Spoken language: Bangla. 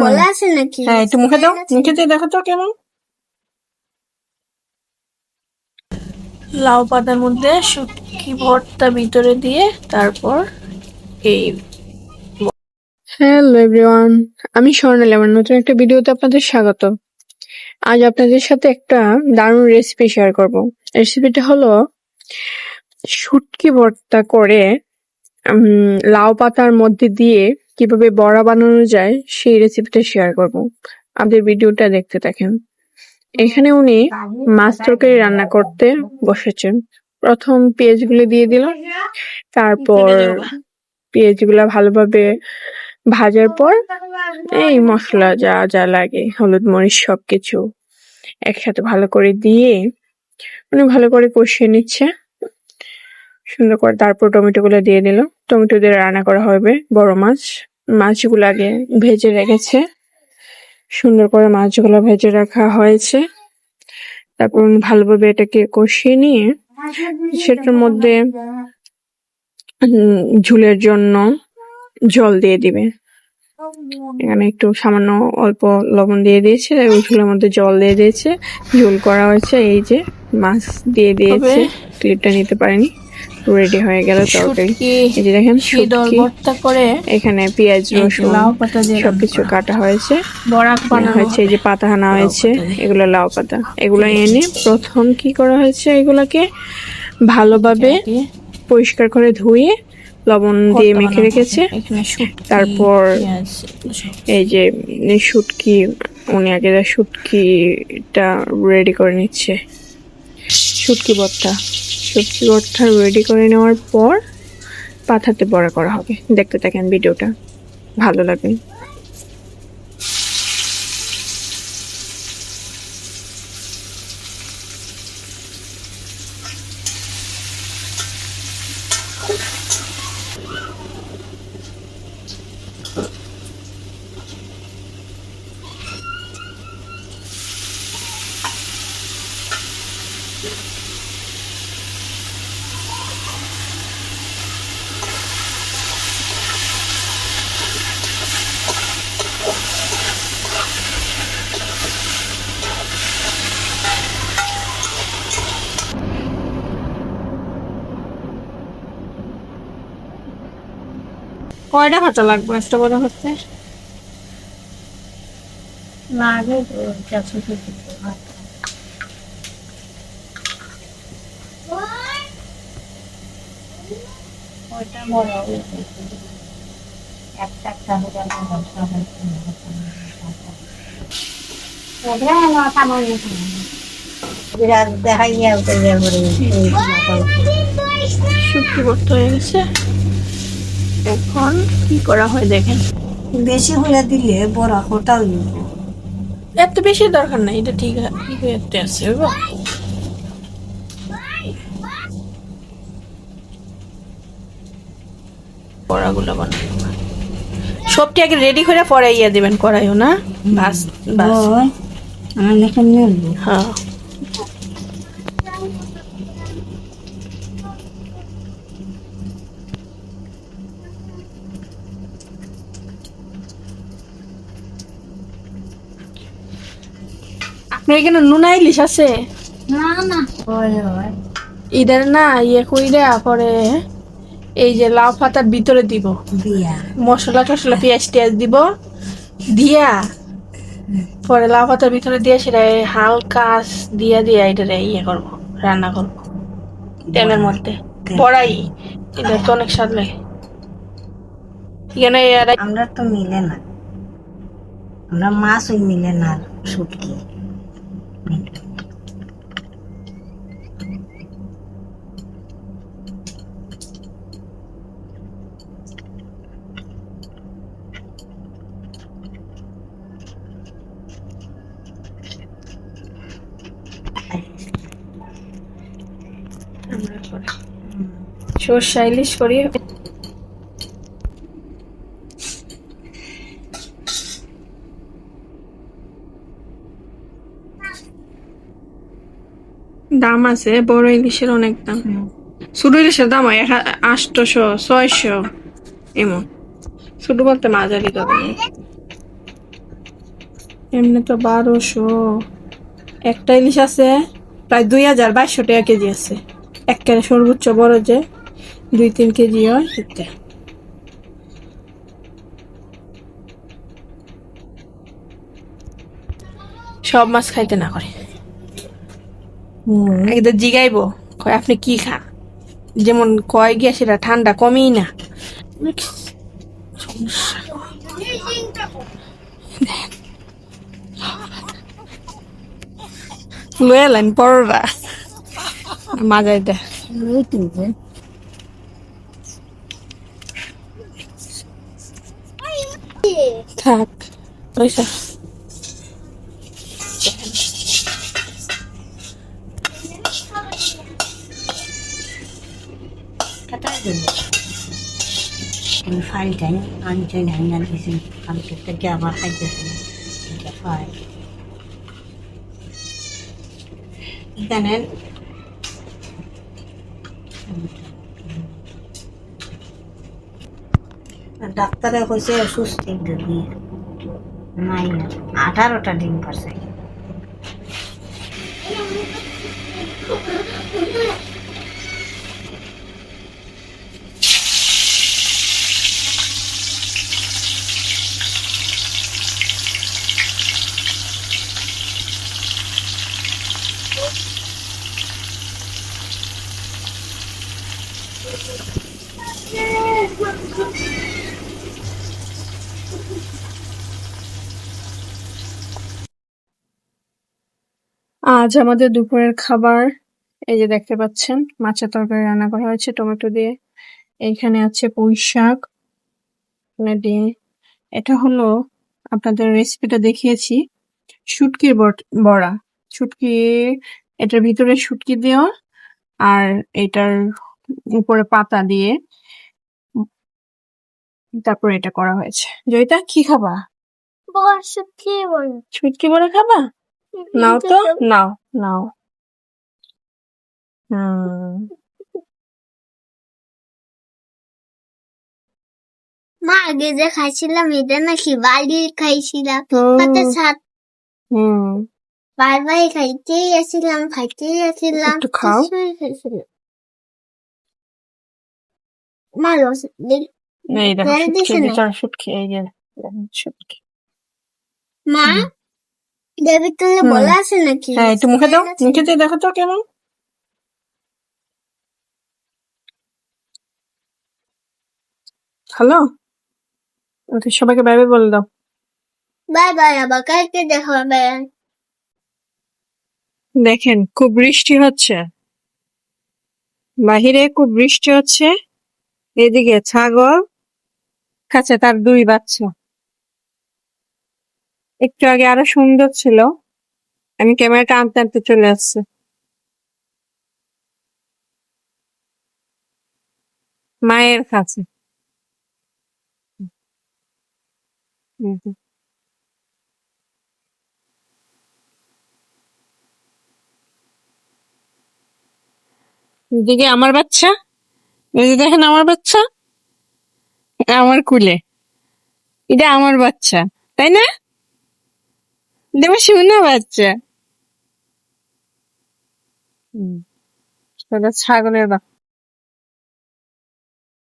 বলা আছে নাকি? হ্যাঁ, একটু মুখে দাও, মুখে দিয়ে দেখো তো কেমন। লাউ পাতার মধ্যে শুটকি ভর্তা ভিতরে দিয়ে তারপর এই। হ্যালো এভরিওয়ান, আমি স্বর্ণালী। আমার নতুন একটা ভিডিওতে আপনাদের স্বাগত। আজ আপনাদের সাথে একটা দারুণ রেসিপি শেয়ার করব। রেসিপিটা হলো শুটকি ভর্তা করে লাউ পাতার মধ্যে দিয়ে কিভাবে বড়া বানানো যায় সেই রেসিপিটা শেয়ার করব। আপনাদের ভিডিওটা দেখতে থাকেন। এখানে উনি মাছ তরকারি রান্না করতে বসেছেন। প্রথম পেঁয়াজগুলো দিয়ে দিল, তারপর পেঁয়াজগুলা ভালোভাবে ভাজার পর এই মশলা যা যা লাগে, হলুদ মরিচ সবকিছু একসাথে ভালো করে দিয়ে উনি ভালো করে কষিয়ে নিচ্ছে সুন্দর করে। তারপর টমেটো গুলো দিয়ে দিল। টমেটো দিয়ে রান্না করা হবে বড় মাছ। মাছগুলো আগে ভেজে রেখেছে, সুন্দর করে মাছগুলো ভেজে রাখা হয়েছে। তারপর ভালোভাবে এটাকে কষিয়ে নিয়ে সেটার মধ্যে ঝোলের জন্য জল দিয়ে দিবে। এখানে একটু সামান্য অল্প লবণ দিয়ে দিয়েছে, ওই ঝোলের মধ্যে জল দিয়ে দিয়েছে, ঝোল করা হয়েছে। এই যে মাছ দিয়ে দিয়েছে, ক্লিপটা নিতে পারেনি, রেডি হয়ে গেল তরকারি। এই যে দেখেন শুটকি, এখানে পেঁয়াজ রসুন সবকিছু কাটা হয়েছে, হয়েছে এই যে পাতা আনা হয়েছে, এগুলো লাউ পাতা। এগুলো এনে প্রথম কি করা হয়েছে, এগুলাকে ভালোভাবে পরিষ্কার করে ধুয়ে লবণ দিয়ে মেখে রেখেছে। তারপর এই যে শুটকি, উনি আগে শুটকিটা রেডি করে নিচ্ছে। শুটকি ভর্তা রেডি করে নেওয়ার পর পাতাতে বড়া করা হবে। দেখতে থাকেন ভিডিওটা, ভালো লাগবে। কয়টা ভাতা লাগবে একটা বড় হচ্ছে লাগে শুটকি ভর্তা হয়ে গেছে। এখন কি করা হয় দেখেন। বেশি হয়ে দিলে বড়া হোটাল এত বেশি দরকার নাই, এটা ঠিক আছে। বড়াগুলো বানাবো, সবটি আগে রেডি করে পরে ইয়ে দিবেন কড়াইও না, বাস বাস। হ্যাঁ, আপনার এখানে নুনা ইলিশ আছে? না, ইদার না ইয়ে কইরা পরে এই যে লাউ পাতার ভিতরে দিব মশলা টসলা, পেঁয়াজ টিয়াজ দিব দিয়া পরে লাউ পাতার ভিতরে দিয়ে সেটা হালকা দিয়া দিয়া এটা ইয়ে করবো, রান্না করবো তেলের মধ্যে। পড়াই এটা তো অনেক স্বাদ লাগে। এখানে আমরা তো মিলে না, আমরা মাছ ওই মিলে না, শুটকি সর্ষা ইলিশ করি। দাম আছে বড় ইলিশের, অনেক দাম। ছোট ইলিশের দাম হয় 800 600 এমন। ছোট বলতে মাঝারি দাম। এমনি তো 1200। একটা ইলিশ আছে প্রায় 2200 টাকা কেজি আছে। একেবারে সর্বোচ্চ বড় যে 2-3 কেজি হয় এটা। সব মাছ খাইতে না করে, একদম জিগাইবো কয় আপনি কি খান, যেমন কয় গিয়া সেটা ঠান্ডা কমেই না। লয়ে এলেন পরোটা মাজাই দেয়। থাক পয়সা। আমি ফাইলটা আনছি না দিয়েছি কালকে থেকে আবার খাইতেছি না এটা ফাইল এখানে ডাক্তারে কইছে সুস্থ দিবি নাই 18টা ডিম পারছে। আজ আমাদের দুপুরের খাবার এই যে দেখতে পাচ্ছেন, মাছের তরকারি রান্না করা হয়েছে টমেটো দিয়ে। এইখানে আছে পুঁই শাক দিয়ে। এটা হলো আপনাদের রেসিপিটা দেখিয়েছি, শুটকির বড়া। শুটকি, এটার ভিতরে শুটকি দেওয়া আর এটার উপরে পাতা দিয়ে তারপর এটা করা হয়েছে। জয়িতা কি খাবা? শুটকি বড়া খাবা? নাও তো, নাও নাও। মা আগে যে খাইছিলাম এটা নাকি বাড়ি খাইছিলাম হুম। হাতে সাত হুম, বারবার খাইতেই আসছিলাম একটু খাও। কিছুই খাইছিলাম মা রস এই দেখো তেল শুটকি, দিছে এই যে না চার শুটকি, এই যে শুটকি। মা দেবী তুলে হুম। বলা আছে নাকি হ্যাঁ, একটু মুখে দাও, মুখে দিয়ে দেখো তো কেমন। হ্যালো, ওদের সবাইকে বাই বাই বলে দাও। বাই বাই আবার কালকে দেখা হবে দেখেন খুব বৃষ্টি হচ্ছে, বাহিরে খুব বৃষ্টি হচ্ছে। এদিকে ছাগল খাচ্ছে তার 2 বাচ্চা। একটু আগে আরো সুন্দর ছিল, আমি ক্যামেরাটা আনতে আনতে চলে আসছে। মায়ের কাছে। হুম, হুম। এদিকে আমার বাচ্চা, এই যে দেখেন আমার বাচ্চা আমার কুলে, এটা আমার বাচ্চা, তাই না? দেবো শোনা বাচ্চা। হুম, সেটা ছাগলের বাচ্চা।